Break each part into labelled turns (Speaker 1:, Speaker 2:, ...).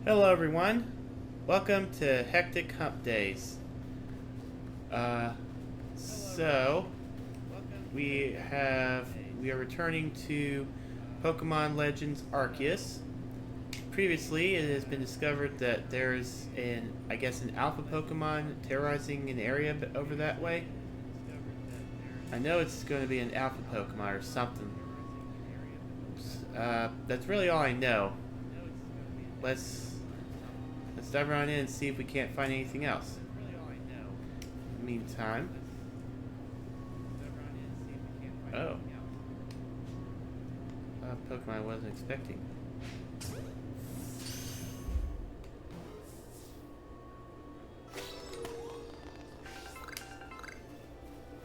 Speaker 1: Hello everyone, welcome to Hectic Hump Days. So we are returning to Pokemon Legends Arceus. Previously, it has been discovered that there's an alpha Pokemon terrorizing an area over that way. I know it's going to be an alpha Pokemon or something. That's really all I know. Let's dive on in and see if we can't find anything else. In the meantime, Pokemon I wasn't expecting.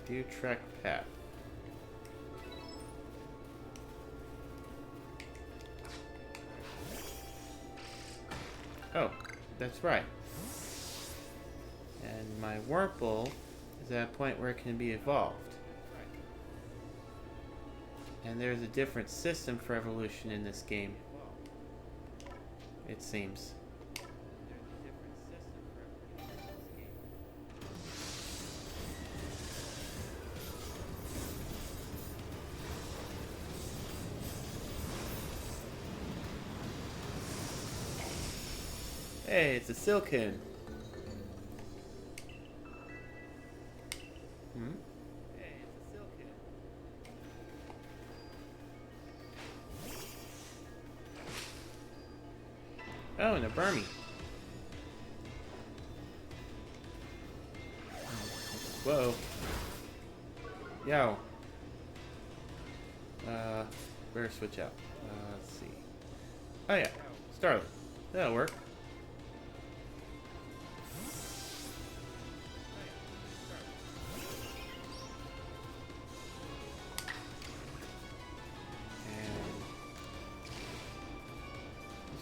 Speaker 1: View track path. Oh, that's right. And my Wurmple is at a point where it can be evolved. And there's a different system for evolution in this game, it seems. Hey, it's a Silcoon. Oh, and a Burmy. Whoa. Yo. Better switch out. Let's see. Oh yeah, Starlet. That'll work.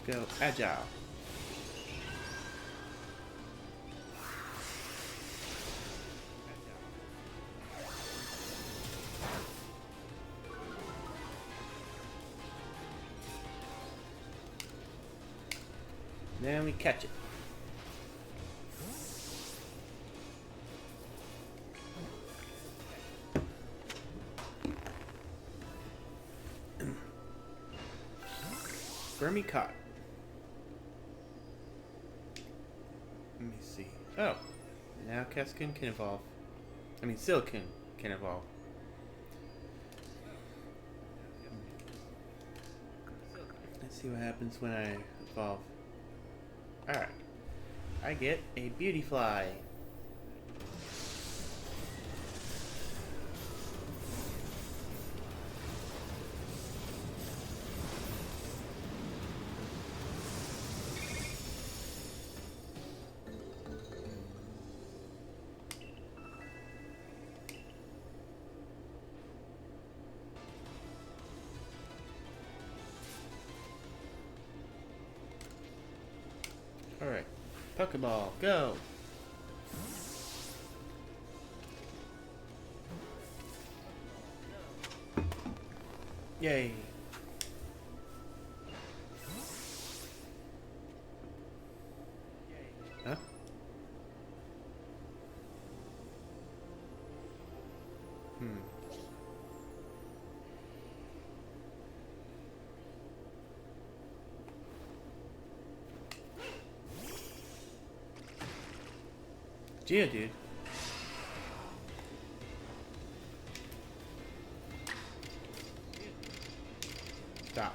Speaker 1: Go Agile. Then we catch it. Burmy caught. Let me see. Oh, now Cascoon can evolve. I mean, Silcoon can evolve. Let's see what happens when I evolve. Alright. I get a Beautyfly. Alright, Pokeball, go! Yay! Huh? Geodude. Stop.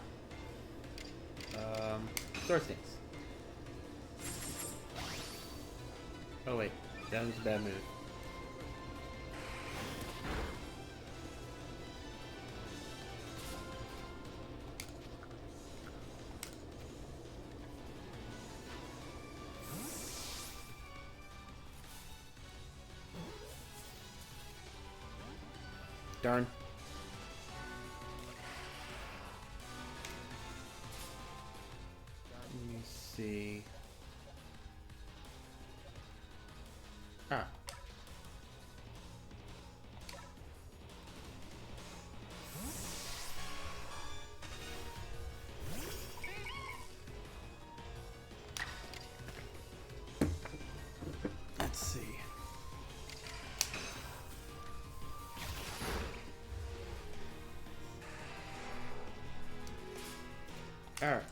Speaker 1: Store things. Oh wait, that was a bad move. Darn. Let me see. Ah. Alright.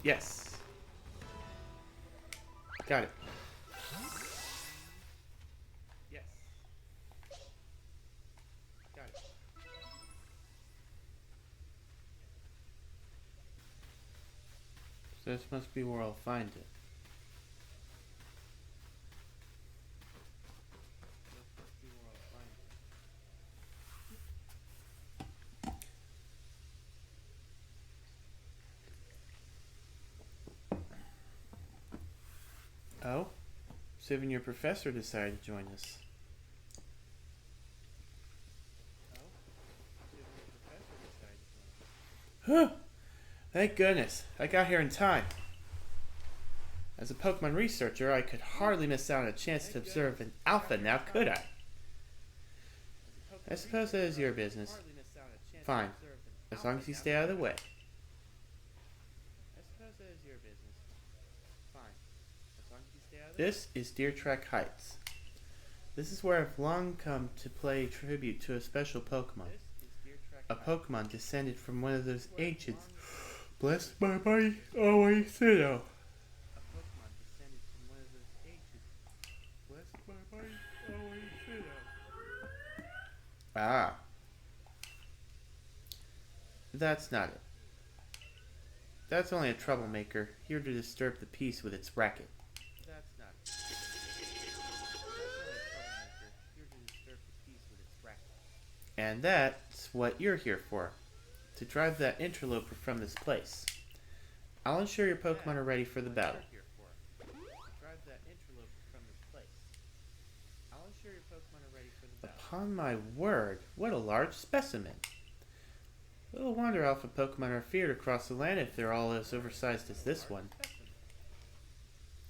Speaker 1: Yes. Got it. Yes. Got it. So this must be where I'll find it. Oh? So even your professor decided to join us. Huh! Thank goodness. I got here in time. As a Pokemon researcher, I could hardly miss out on a chance to observe an alpha now, could I? I suppose that is your business. Fine. As long as you stay out of the way. This is Deer Track Heights. This is where I've long come to pay tribute to a special Pokemon. A Pokemon descended from one of those ancients. Bless my body, always Sinnoh. Ah. That's not it. That's only a troublemaker, here to disturb the peace with its racket. And that's what you're here for. To drive that interloper from this place. I'll ensure your Pokemon are ready for the battle. Upon my word, what a large specimen. Little wonder alpha Pokemon are feared across the land if they're all as oversized as this one.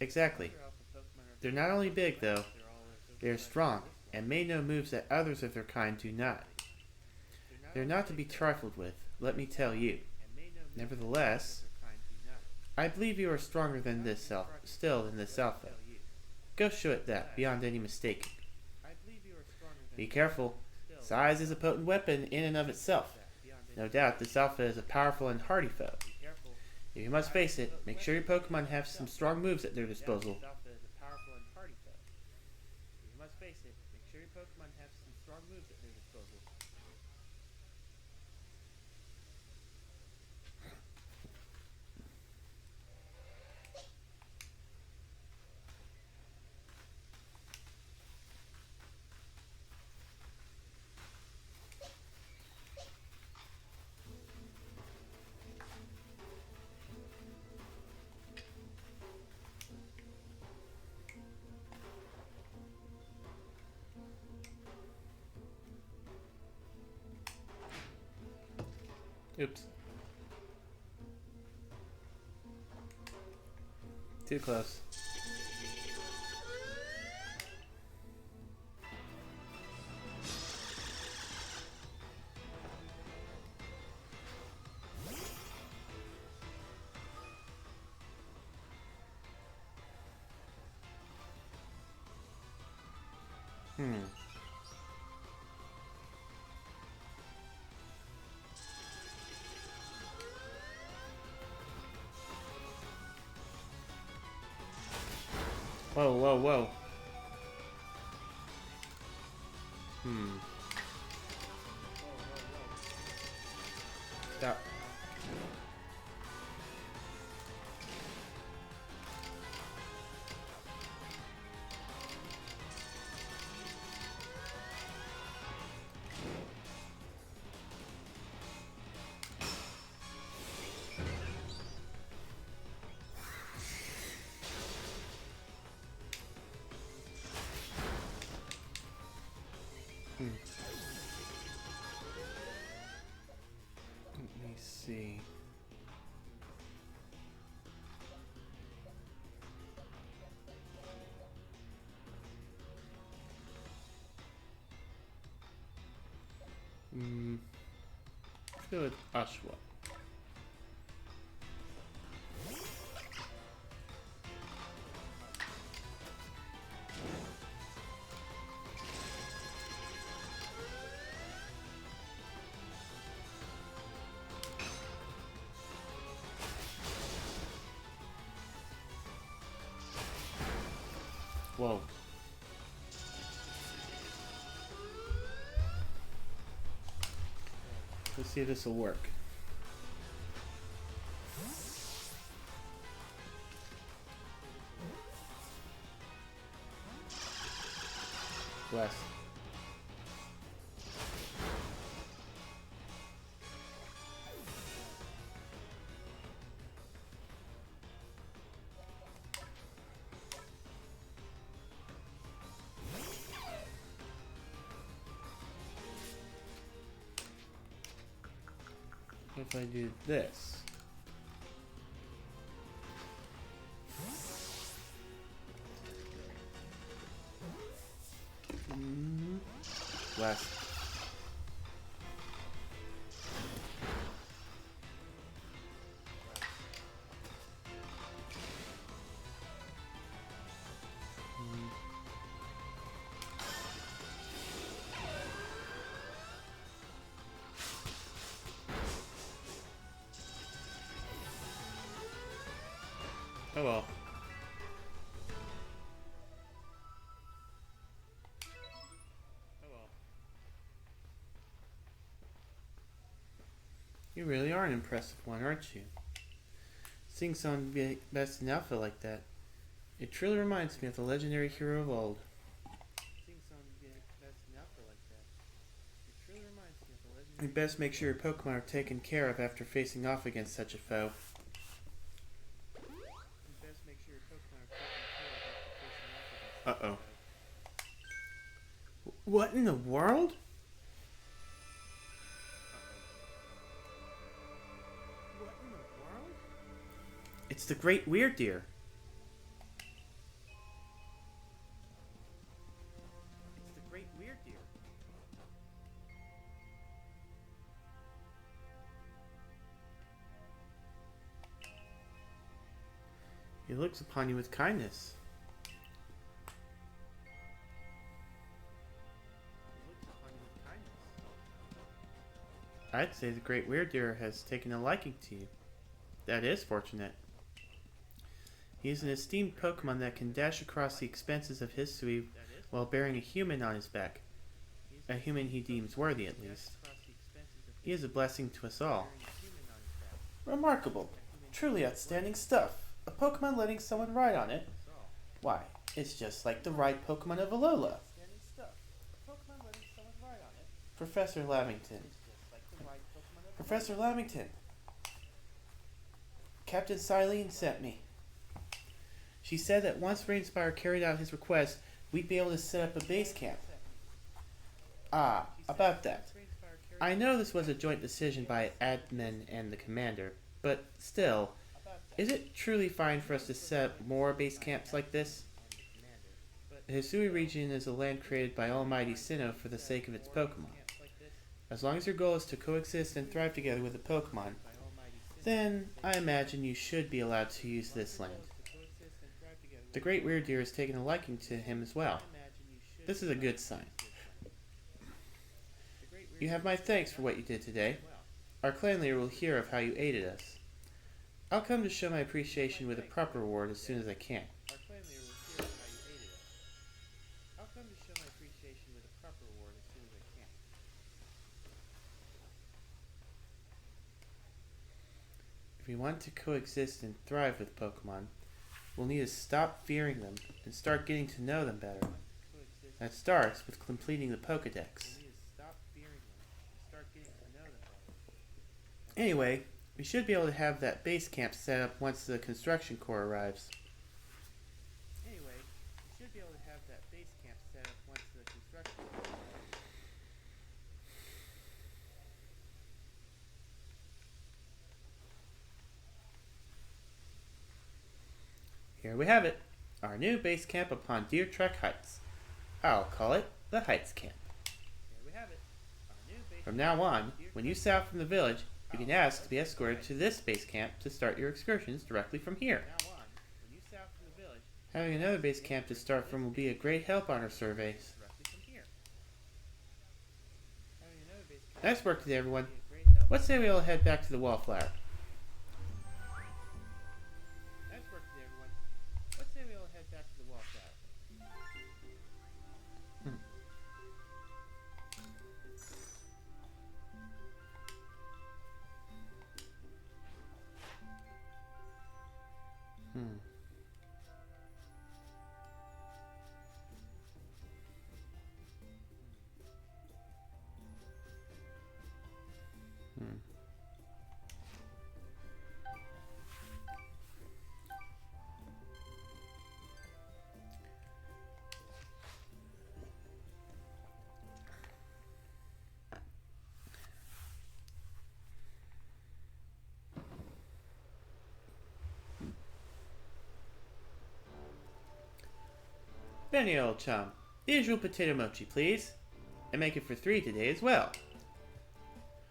Speaker 1: Exactly. They're not only big, though, they're strong, and may know moves that others of their kind do not. They're not to be trifled with, let me tell you. Nevertheless, I believe you are stronger than this still than this alpha. Go show it that, beyond any mistaking. Be careful. Size is a potent weapon in and of itself. No doubt this alpha is a powerful and hardy foe. If you must face it, make sure your Pokemon have some strong moves at their disposal. Oops. Too close. Whoa, whoa, whoa. Stop. Let me see. Let's go with Ashwa. Whoa. Let's see if this will work. Bless. If I do this. Last. Oh well. You really are an impressive one, aren't you? Seeing someone be best in outfit like that, it truly reminds me of the legendary hero of old. You best make sure your Pokemon are taken care of after facing off against such a foe. Uh-oh. What in the world? It's the Great Weird Deer. It's the Great Weird Deer. He looks upon you with kindness. I'd say the Great Weird Deer has taken a liking to you. That is fortunate. He is an esteemed Pokemon that can dash across the expanses of history while bearing a human on his back. A human he deems worthy, at least. He is a blessing to us all. Remarkable. Truly outstanding stuff. A Pokemon letting someone ride on it? Why, it's just like the ride Pokemon of Alola. Professor Lamington. Professor Lamington. Captain Silene sent me. She said that once Rainspire carried out his request, we'd be able to set up a base camp. Ah, about that. I know this was a joint decision by admin and the commander, but still, is it truly fine for us to set up more base camps like this? The Hisui region is a land created by Almighty Sinnoh for the sake of its Pokemon. As long as your goal is to coexist and thrive together with the Pokemon, then I imagine you should be allowed to use this land. The Great Weird Deer has taken a liking to him as well. This is a good sign. You have my thanks for what you did today. Our clan leader will hear of how you aided us. I'll come to show my appreciation with a proper reward as soon as I can. If we want to coexist and thrive with Pokemon, we'll need to stop fearing them and start getting to know them better. That starts with completing the Pokedex. Anyway, we should be able to have that base camp set up once the construction corps arrives. Here we have it, our new base camp upon Deer Trek Heights. I'll call it the Heights Camp. From now on, when you set out from the village, you can ask to be escorted to this base camp to start your excursions directly from here. Having another base camp to start from will be a great help on our surveys. Nice work today, everyone. Let's say we all head back to the Wallflower. Benny, old chum. The usual potato mochi, please. And make it for 3 today as well.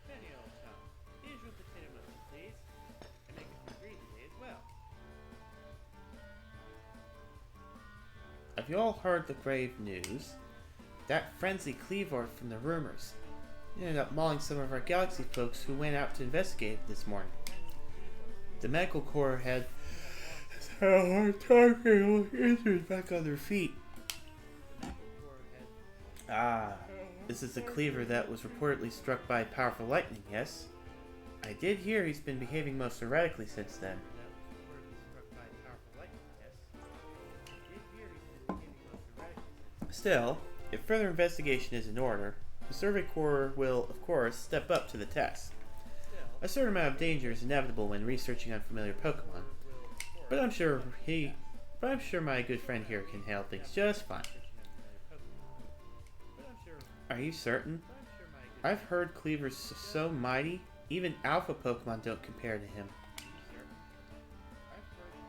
Speaker 1: Benny, old chum. The usual potato mochi, please. And make it for 3 today as well. Have you all heard the grave news? That frenzy Cleavor from the rumors ended up mauling some of our galaxy folks who went out to investigate this morning. The medical corps had a hard time getting injured back on their feet. Ah, this is the Cleaver that was reportedly struck by powerful lightning, yes? I did hear he's been behaving most erratically since then. Still, if further investigation is in order, the Survey Corps will, of course, step up to the test. A certain amount of danger is inevitable when researching unfamiliar Pokemon, but I'm sure my good friend here can handle things just fine. Are you certain? I've heard Cleaver's so mighty, even alpha Pokemon don't compare to him.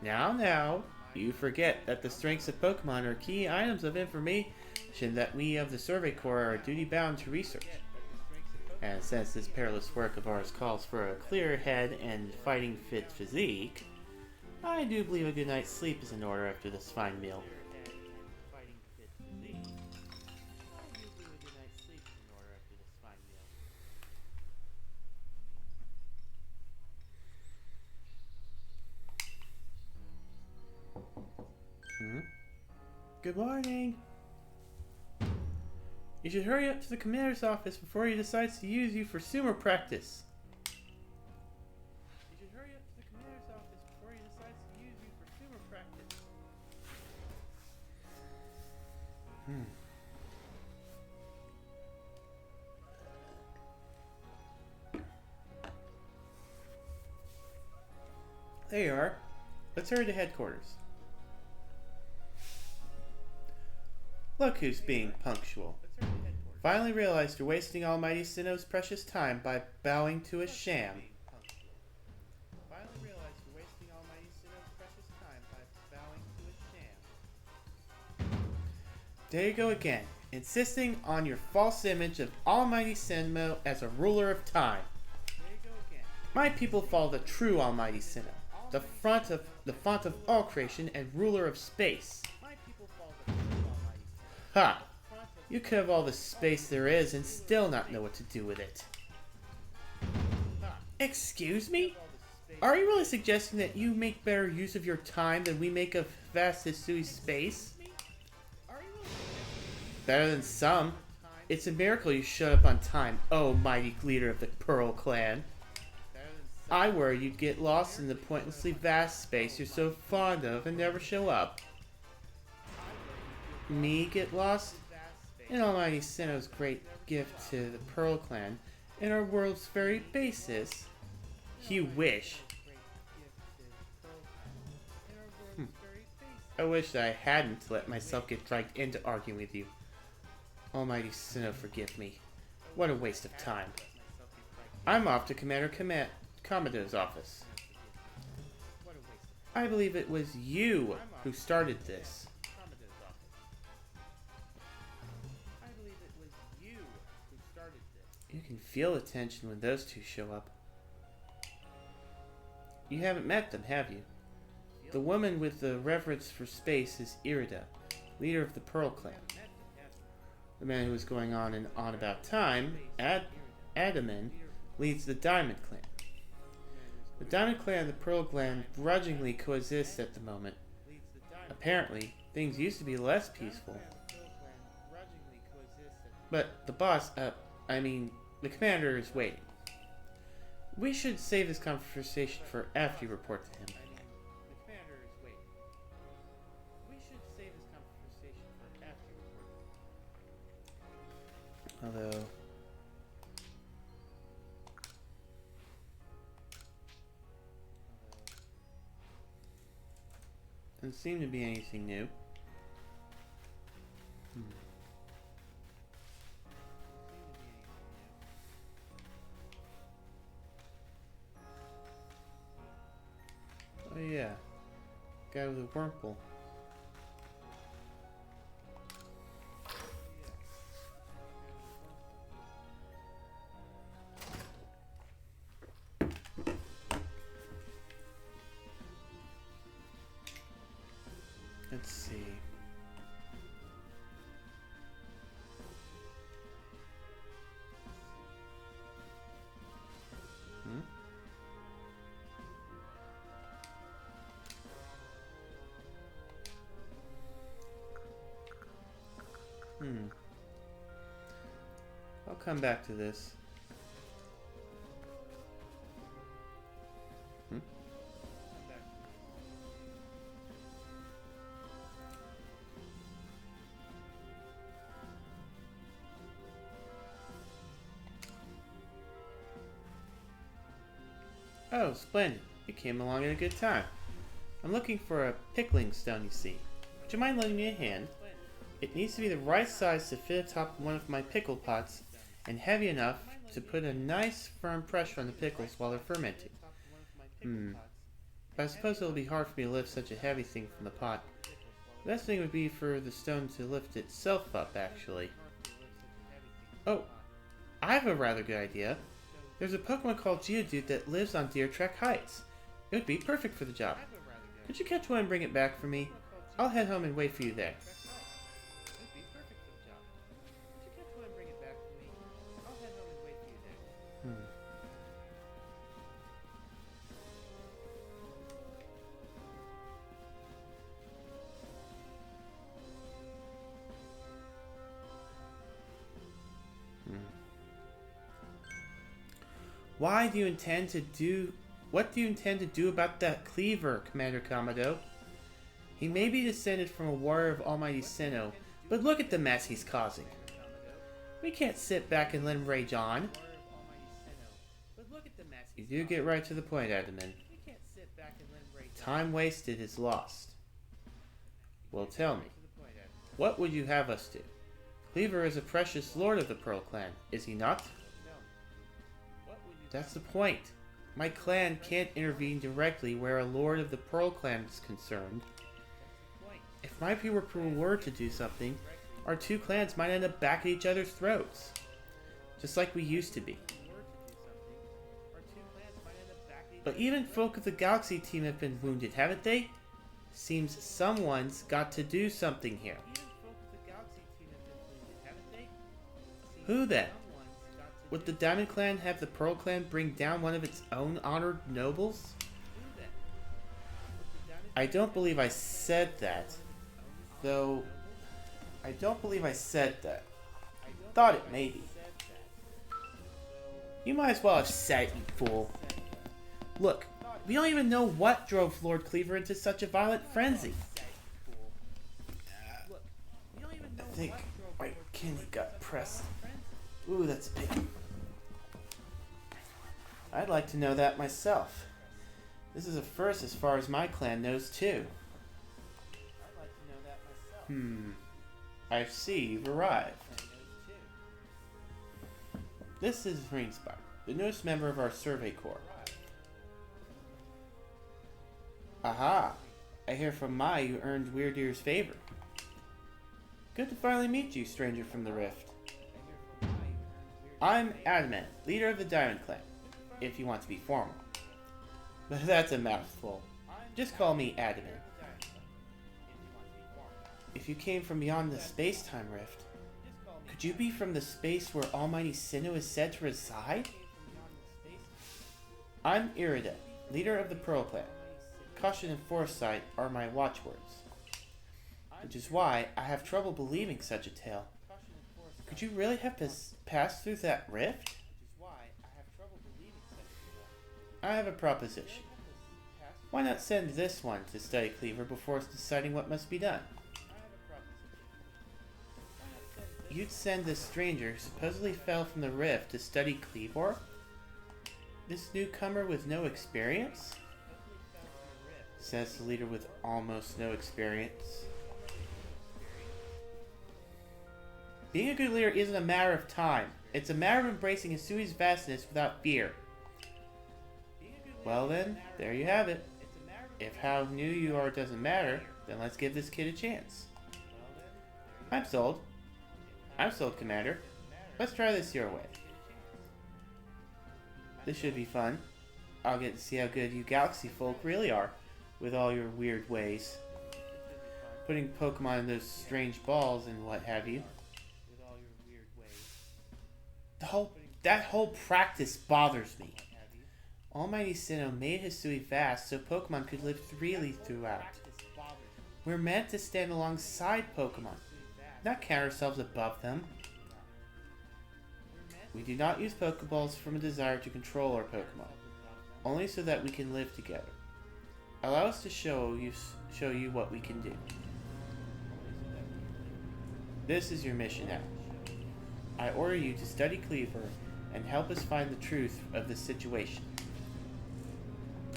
Speaker 1: Now, you forget that the strengths of Pokemon are key items of information that we of the Survey Corps are duty-bound to research. And since this perilous work of ours calls for a clear head and fighting-fit physique, I do believe a good night's sleep is in order after this fine meal. Good morning. You should hurry up to the commander's office before he decides to use you for sumo practice. There you are. Let's hurry to headquarters. Look who's being punctual. Finally realized you're wasting Almighty Sinnoh's precious time by bowing to a sham. There you go again, insisting on your false image of Almighty Sinnoh as a ruler of time. My people follow the true Almighty Sinnoh, the font of all creation and ruler of space. Ha! You could have all the space there is and still not know what to do with it. Excuse me? Are you really suggesting that you make better use of your time than we make of vast Hisui space? Better than some. It's a miracle you showed up on time, oh mighty leader of the Pearl Clan. I worry you'd get lost in the pointlessly vast space you're so fond of and never show up. Me get lost? In Almighty Sinnoh's great gift to the Pearl Clan, and our world's very basis. You wish. I wish that I hadn't let myself get dragged into arguing with you. Almighty Sinnoh, forgive me. What a waste of time. I'm off to Commander Commodore's office. I believe it was you who started this. You can feel the tension when those two show up. You haven't met them, have you? The woman with the reverence for space is Irida, leader of the Pearl Clan. The man who is going on and on about time, Adaman, leads the Diamond Clan. The Diamond Clan and the Pearl Clan grudgingly coexist at the moment. Apparently, things used to be less peaceful. But the boss, the commander is waiting. We should save this conversation for after you report to him. Although... doesn't seem to be anything new. Oh yeah, guy with a Wurmple. Hmm. I'll come back to this. Hmm? Oh, splendid. You came along at a good time. I'm looking for a pickling stone, you see. Would you mind lending me a hand? It needs to be the right size to fit atop one of my pickle pots and heavy enough to put a nice firm pressure on the pickles while they're fermenting. But I suppose it'll be hard for me to lift such a heavy thing from the pot. The best thing would be for the stone to lift itself up, actually. Oh, I have a rather good idea. There's a Pokemon called Geodude that lives on Deer Track Heights. It would be perfect for the job. Could you catch one and bring it back for me? I'll head home and wait for you there. What do you intend to do about that cleaver, Commander Kamado? He may be descended from a warrior of Almighty Sinnoh, but look at the mess he's causing. We can't sit back and let him rage on. You do get right to the point, Adaman. Time wasted is lost. Well, tell me, what would you have us do? Cleaver is a precious lord of the Pearl Clan, is he not? That's the point. My clan can't intervene directly where a lord of the Pearl Clan is concerned. If my people were to do something, our two clans might end up back at each other's throats. Just like we used to be. But even folk of the Galaxy team have been wounded, haven't they? Seems someone's got to do something here. Who then? Would the Diamond Clan have the Pearl Clan bring down one of its own honored nobles? I don't believe I said that. Though, I don't believe I said that. Thought it maybe. You might as well have said it, you fool. Look, we don't even know what drove Lord Cleaver into such a violent frenzy. I think my kidney got pressed. Ooh, that's big. I'd like to know that myself. This is a first as far as my clan knows, too. I see you've arrived. This is Greenspire, the newest member of our survey corps. Aha! I hear from Mai you earned Weird Ear's favor. Good to finally meet you, stranger from the Rift. I'm Adamant, leader of the Diamond Clan, if you want to be formal. But that's a mouthful. Just call me Adamant. If you came from beyond the space-time rift, could you be from the space where Almighty Sinnoh is said to reside? I'm Irida, leader of the Pearl Clan. Caution and foresight are my watchwords. Which is why I have trouble believing such a tale. Could you really have passed through that rift? I have a proposition. Why not send this one to study Cleaver before deciding what must be done? You'd send this stranger who supposedly fell from the rift to study Cleaver? This newcomer with no experience? Says the leader with almost no experience. Being a good leader isn't a matter of time. It's a matter of embracing Hisui's vastness without fear. Well then, there you have it. If how new you are doesn't matter, then let's give this kid a chance. I'm sold. I'm sold, Commander. Let's try this your way. This should be fun. I'll get to see how good you Galaxy folk really are, with all your weird ways. Putting Pokemon in those strange balls and what have you. That whole practice bothers me. Almighty Sinnoh made Hisui vast so Pokemon could live freely throughout. We're meant to stand alongside Pokemon, not count ourselves above them. We do not use Pokeballs from a desire to control our Pokemon, only so that we can live together. Allow us to show you what we can do. This is your mission now. I order you to study Cleaver and help us find the truth of this situation.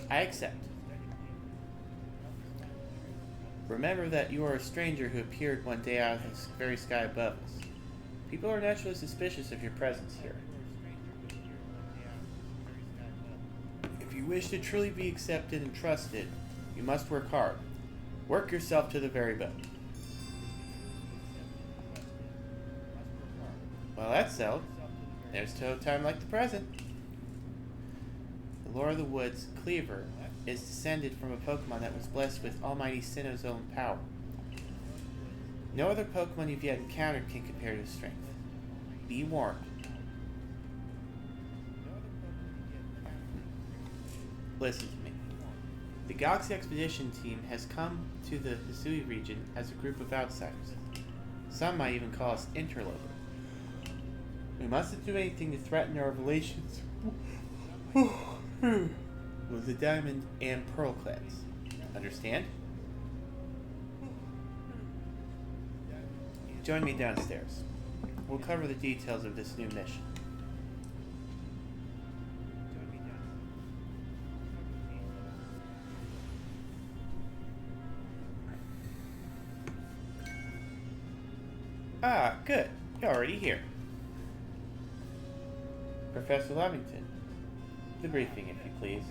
Speaker 1: I accept. Remember that you are a stranger who appeared one day out of the very sky above us. People are naturally suspicious of your presence here. If you wish to truly be accepted and trusted, you must work hard. Work yourself to the very bone. Well, that's settled. There's no time like the present. The Lord of the Woods, Cleaver, is descended from a Pokemon that was blessed with Almighty Sinnoh's own power. No other Pokemon you've yet encountered can compare to his strength. Be warned. Listen to me. The Galaxy Expedition team has come to the Hisui region as a group of outsiders. Some might even call us interlopers. We mustn't do anything to threaten our relations with the Diamond and Pearl clans. Understand? Join me downstairs. We'll cover the details of this new mission. Ah, good. You're already here. Professor Lovington, the briefing, if you please.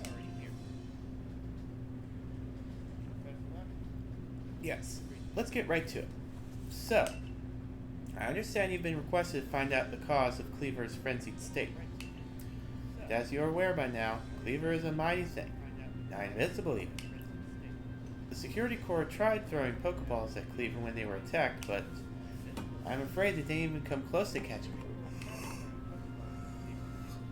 Speaker 1: Yes, let's get right to it. So, I understand you've been requested to find out the cause of Cleaver's frenzied state. And as you're aware by now, Cleaver is a mighty thing, not invincible even. The security corps tried throwing Pokeballs at Cleaver when they were attacked, but I'm afraid they didn't even come close to catching him.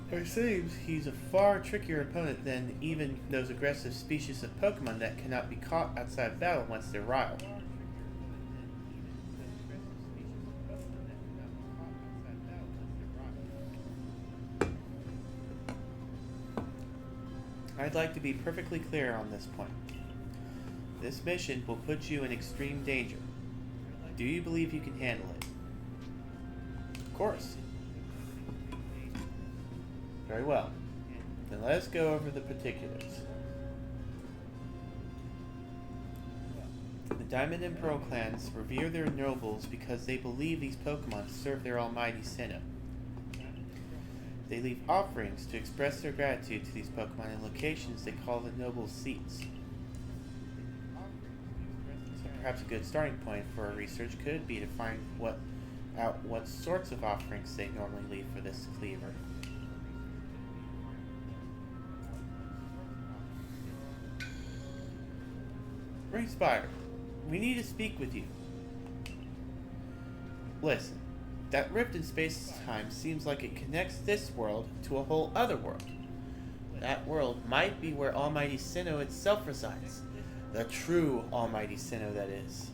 Speaker 1: It seems he's a far trickier opponent than even those aggressive species of Pokemon that cannot be caught outside of battle once they're riled. I'd like to be perfectly clear on this point. This mission will put you in extreme danger. Do you believe you can handle it? Of course. Very well. Then let us go over the particulars. The Diamond and Pearl clans revere their nobles because they believe these Pokemon serve their almighty Sinnoh. They leave offerings to express their gratitude to these Pokemon in locations they call the nobles' seats. So perhaps a good starting point for our research could be to find out what sorts of offerings they normally leave for this Cleaver. Ring Spire, we need to speak with you. Listen, that rift in space-time seems like it connects this world to a whole other world. That world might be where Almighty Sinnoh itself resides. The true Almighty Sinnoh, that is.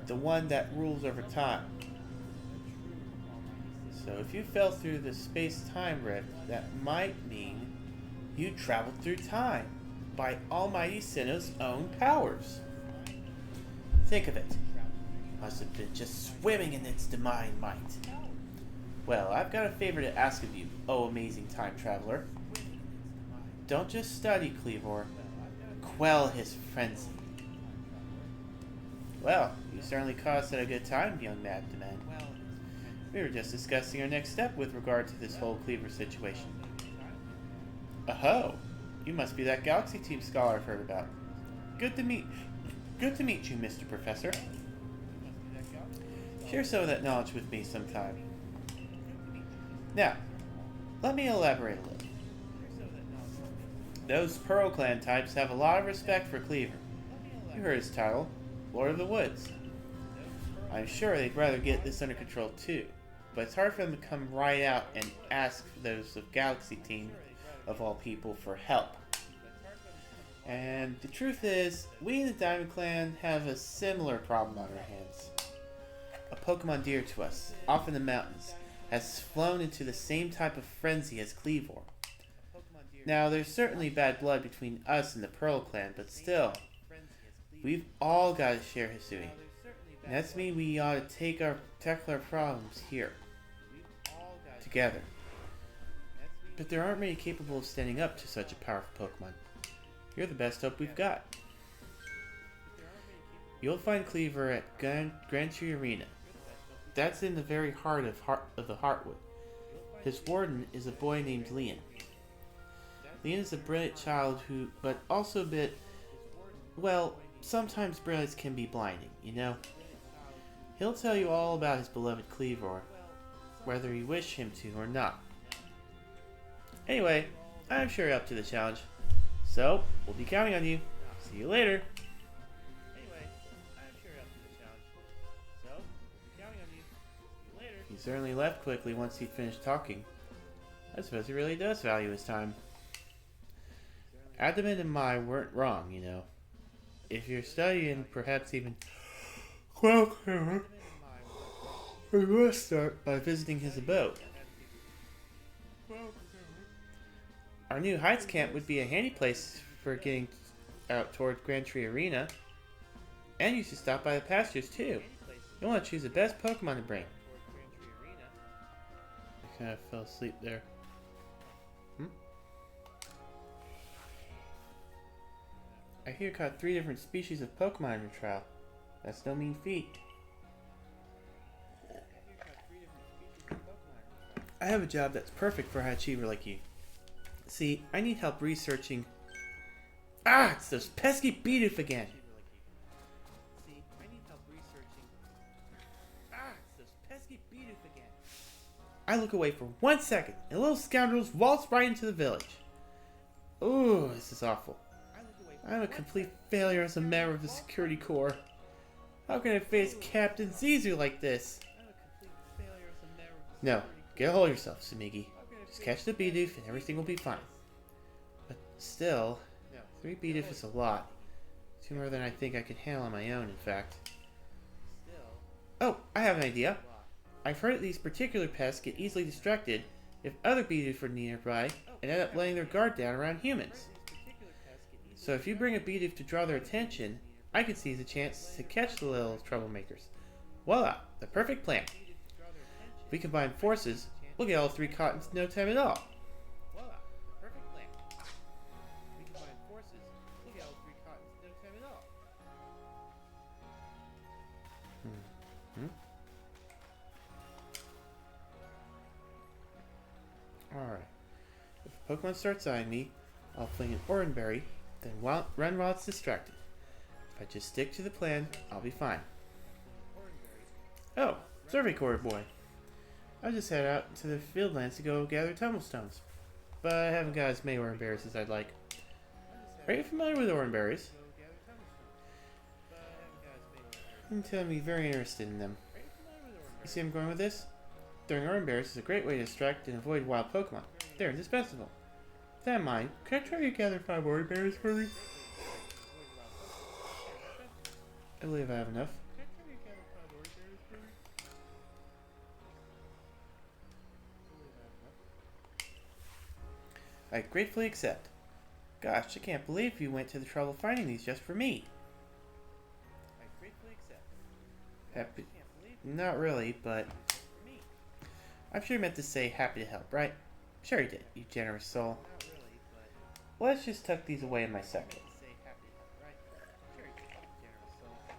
Speaker 1: The one that rules over time. So if you fell through the space-time rift, that might mean you traveled through time by Almighty Sinnoh's own powers. Think of it. Must have been just swimming in its divine might. Well, I've got a favor to ask of you, oh amazing time traveler. Don't just study Cleaver, quell his frenzy. Well, you certainly caused it a good time, young madman. We were just discussing our next step with regard to this whole Cleaver situation. Oh, you must be that Galaxy Team scholar I've heard about. Good to meet you, Mr. Professor. Share some of that knowledge with me sometime. Now, let me elaborate a little. Those Pearl Clan types have a lot of respect for Cleaver. You heard his title, Lord of the Woods. I'm sure they'd rather get this under control too, but it's hard for them to come right out and ask for those of Galaxy Team, of all people, for help. And the truth is, we in the Diamond Clan have a similar problem on our hands. Pokemon dear to us, off in the mountains, has flown into the same type of frenzy as Cleavor. Now, there's certainly bad blood between us and the Pearl Clan, but still, we've all got to share Hisui. And that's mean we ought to tackle our problems here, together. But there aren't many capable of standing up to such a powerful Pokemon. You're the best hope we've got. You'll find Cleaver at Grand Tree Arena. That's in the very heart of the Heartwood. His warden is a boy named Leon. Leon is a brilliant child but also a bit, well, sometimes brilliance can be blinding, you know? He'll tell you all about his beloved Cleavor, whether you wish him to or not. Anyway, I'm sure you're up to the challenge. So, we'll be counting on you. See you later. He certainly left quickly once he finished talking. I suppose he really does value his time. Adamant and Mai weren't wrong, you know. If you're studying, perhaps even we must start by visiting his abode. Our new Heights camp would be a handy place for getting out toward Grand Tree Arena. And you should stop by the pastures too. You'll want to choose the best Pokemon to bring. I kind of fell asleep there. I hear you caught 3 different species of Pokemon in your trial. That's no mean feat. I have a job that's perfect for a high achiever like you. See, I need help researching... it's those pesky Bidoof again! I look away for 1 second, and little scoundrels waltz right into the village. Ooh, this is awful. I'm a complete failure as a member of the security corps. How can I face Captain Zizu like this? No, get a hold of yourself, Sumigi. Just catch the Bidoof and everything will be fine. But still, 3 Bidoof is a lot. 2 more than I think I could handle on my own, in fact. Oh, I have an idea. I've heard that these particular pests get easily distracted if other Bidoof are nearby and end up letting their guard down around humans. So if you bring a Bidoof to draw their attention, I can seize a chance to catch the little troublemakers. Voila! The perfect plan. If we combine forces, we'll get all 3 caught in no time at all. Alright. If a Pokemon starts eyeing me, I'll fling an Oranberry, then run while it's distracted. If I just stick to the plan, I'll be fine. Oh, Survey Corps boy. I'll just head out to the Fieldlands to go gather tumblestones. But I haven't got as many Oranberries as I'd like. Are you familiar with Oranberries? You tell me very interested in them. You see I'm going with this? Throwing Oranberries is a great way to distract and avoid wild Pokemon. They're indispensable. With that in mind, can I try to gather 5 Oranberries for me? I believe I have enough. I gratefully accept. Gosh, I can't believe you went to the trouble of finding these just for me. Happy? Not really, but I'm sure you meant to say happy to help, right? Sure you did, you generous soul. Let's just tuck these away in my sector.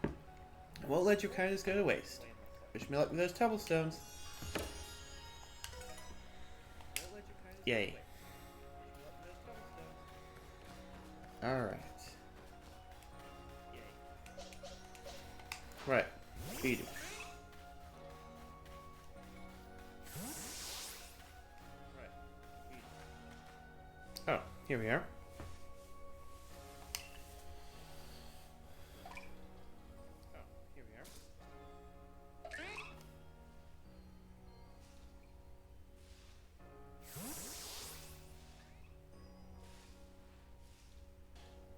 Speaker 1: I won't let your kindness go to waste. Wish me luck with those tumblestones. Yay. Alright. Right. Feed it. Oh, here we are.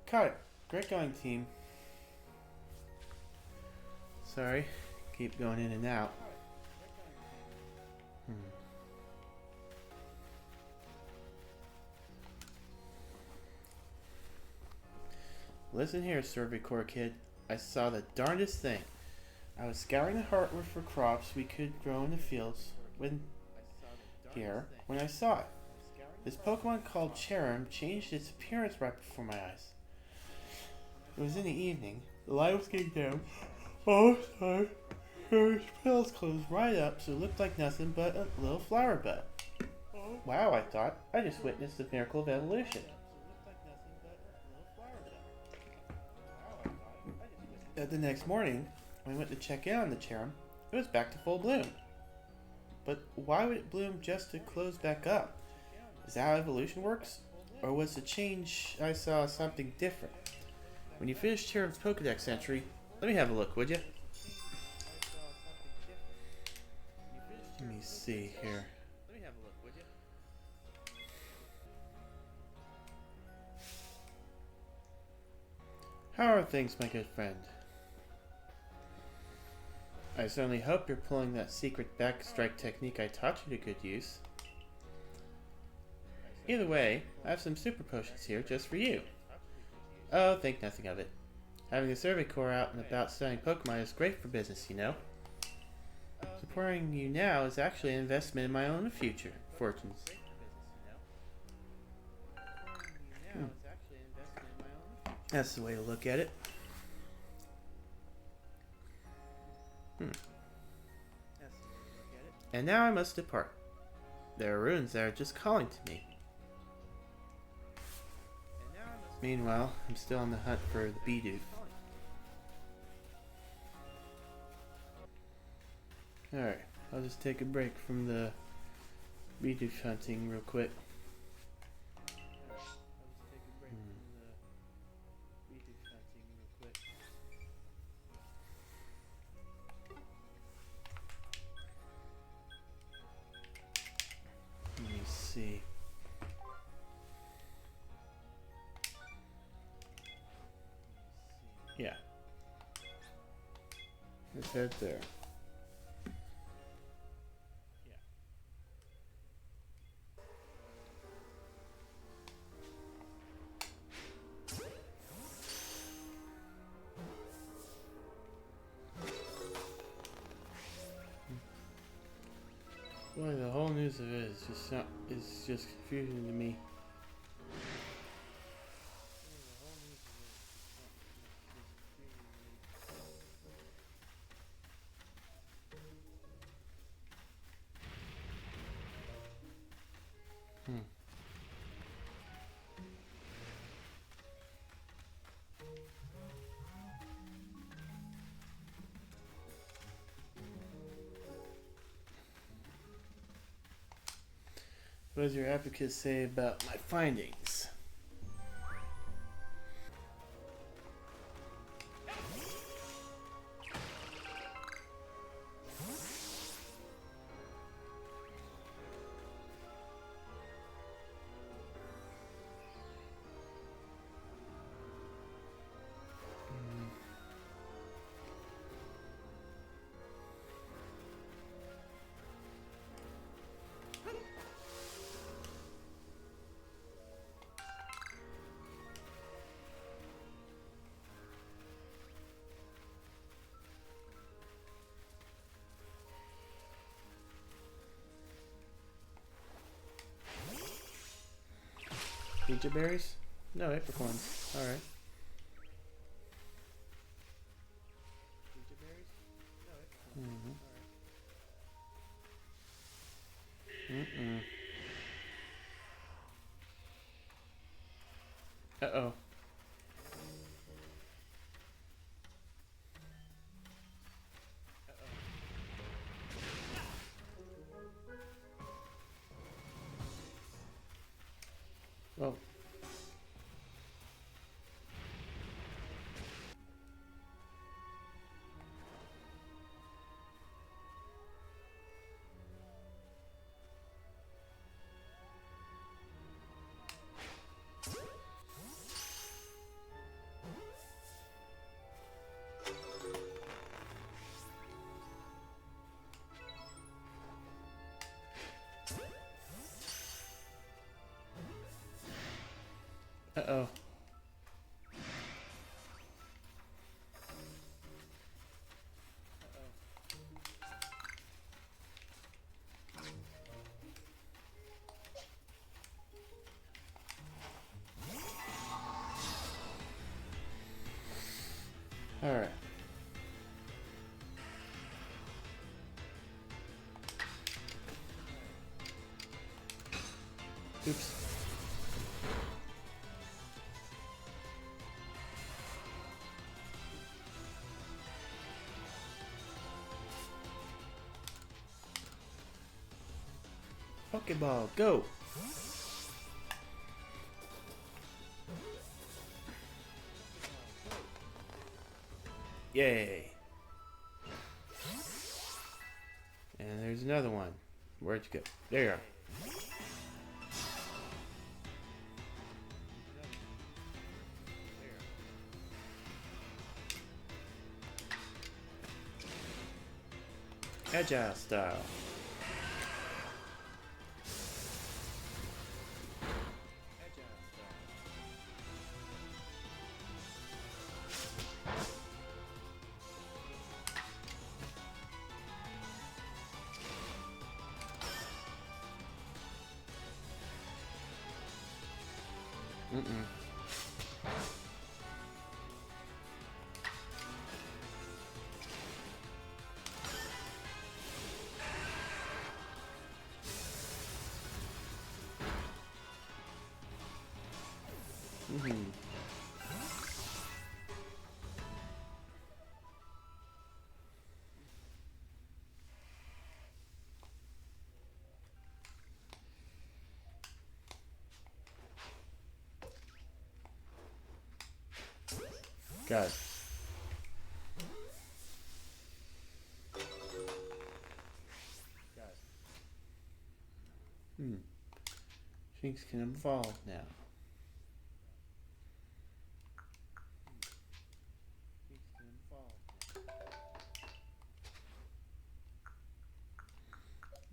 Speaker 1: Caught it. Great going, team. Sorry. keep going in and out. Listen here, Survey Corps kid. I saw the darndest thing. I was scouring the hardwood for crops we could grow in the fields when I saw it. This Pokemon called Cherim changed its appearance right before my eyes. It was in the evening. The light was getting dim. Oh, sorry. Her petals closed right up so it looked like nothing but a little flower bud. Wow, I thought. I just witnessed the miracle of evolution. The next morning, when I went to check in on the Cherim, it was back to full bloom. But why would it bloom just to close back up? Is that how evolution works? Or was the change I saw something different? When you finish Cherim's Pokedex entry, let me have a look, would you? Let me see here. How are things, my good friend? I certainly hope you're pulling that secret backstrike technique I taught you to good use. Either way, I have some super potions here just for you. Oh, think nothing of it. Having the Survey Corps out and about studying Pokemon is great for business, you know. Supporting you now is actually an investment in my own future fortunes. That's the way to look at it. And now I must depart. There are ruins that are just calling to me. Meanwhile, I'm still on the hunt for the Bidoof. Alright, I'll just take a break from the Bidoof hunting real quick. Let me see. Yeah. Let's head there. Boy, the whole news of it is just confusing to me. What does your advocate say about my findings? Ninja berries? No, apricorns. Alright. Uh-oh. Well. Uh-oh. Alright. Oops. Pokeball, go! Yay! And there's another one. Where'd you go? There you are. Agile style. Mm-mm. Mm-hmm. Got it. Things can evolve now.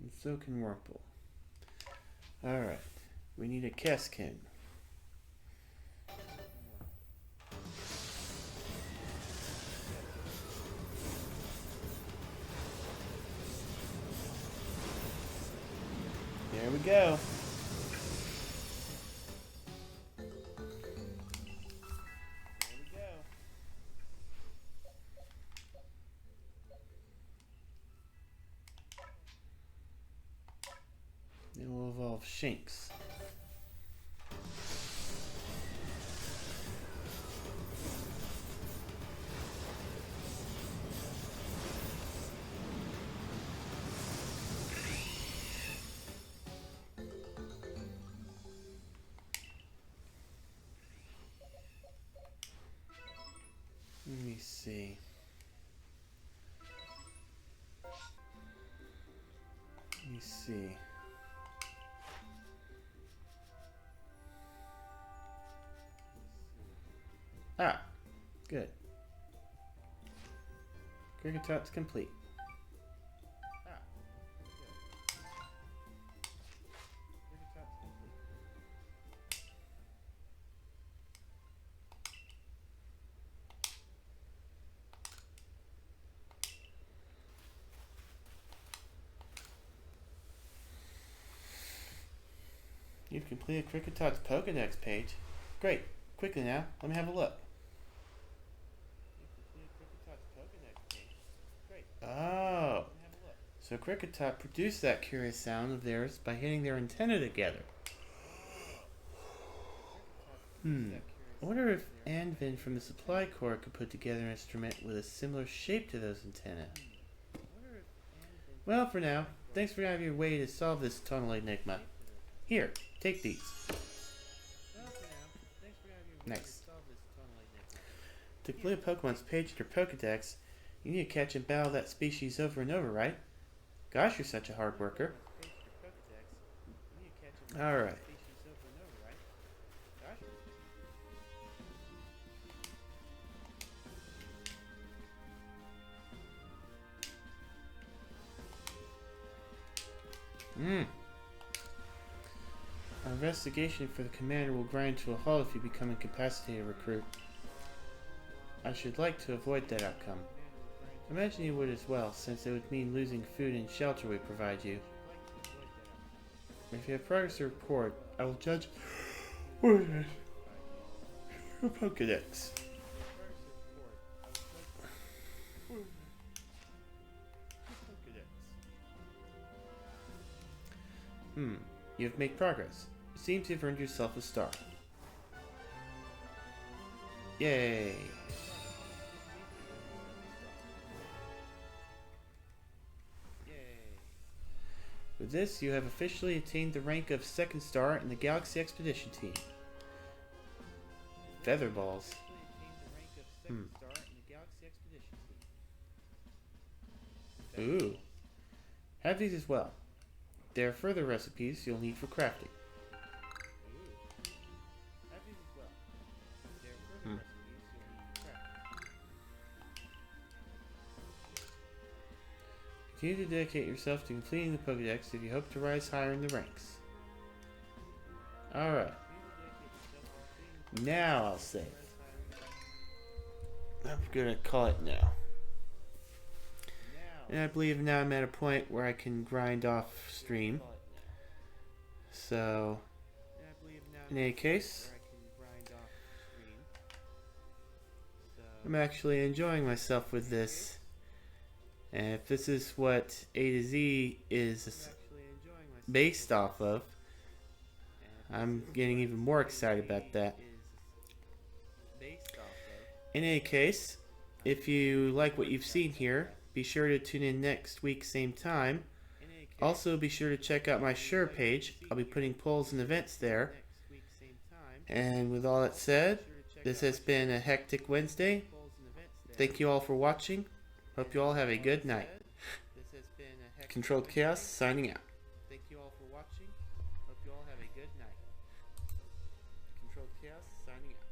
Speaker 1: And so can Wurmple. Alright. We need a Keskin. There we go. Then we'll evolve Shinx. Let me see. Let me see. Ah, good. Cricketot's complete. You've completed Cricketot's Pokedex page. Great. Quickly now, let me have a look. Oh. So Cricketot produced that curious sound of theirs by hitting their antenna together. I wonder if Anvin from the Supply Corps could put together an instrument with a similar shape to those antennae. Well, for now, thanks for going out of your way to solve this tunnel enigma. Here, take these. Nice. To complete a Pokemon's page in your Pokedex, you need to catch and battle that species over and over, right? Gosh, you're such a hard worker. Alright. Our investigation for the commander will grind to a halt if you become incapacitated, recruit. I should like to avoid that outcome. I imagine you would as well, since it would mean losing food and shelter we provide you. If you have progress to report, I will judge your Pokedex. You have made progress. You seem to have earned yourself a star. Yay! With this, you have officially attained the rank of 2nd star in the Galaxy Expedition Team. Feather balls. Ooh. Have these as well. There are further recipes you'll need for crafting. Continue to dedicate yourself to completing the Pokedex if you hope to rise higher in the ranks. Alright. Now I'll save. I'm gonna call it now. And I believe now I'm at a point where I can grind off stream. So, in any case, I'm actually enjoying myself with this. And if this is what A to Z is based off of, I'm getting even more excited about that. In any case, if you like what you've seen here, be sure to tune in next week, same time. Also, be sure to check out my Sure page. I'll be putting polls and events there. And with all that said, this has been a hectic Wednesday. Thank you all for watching. Hope you all have a good night. Controlled Chaos signing out. Thank you all for watching. Hope you all have a good night. Controlled Chaos signing out.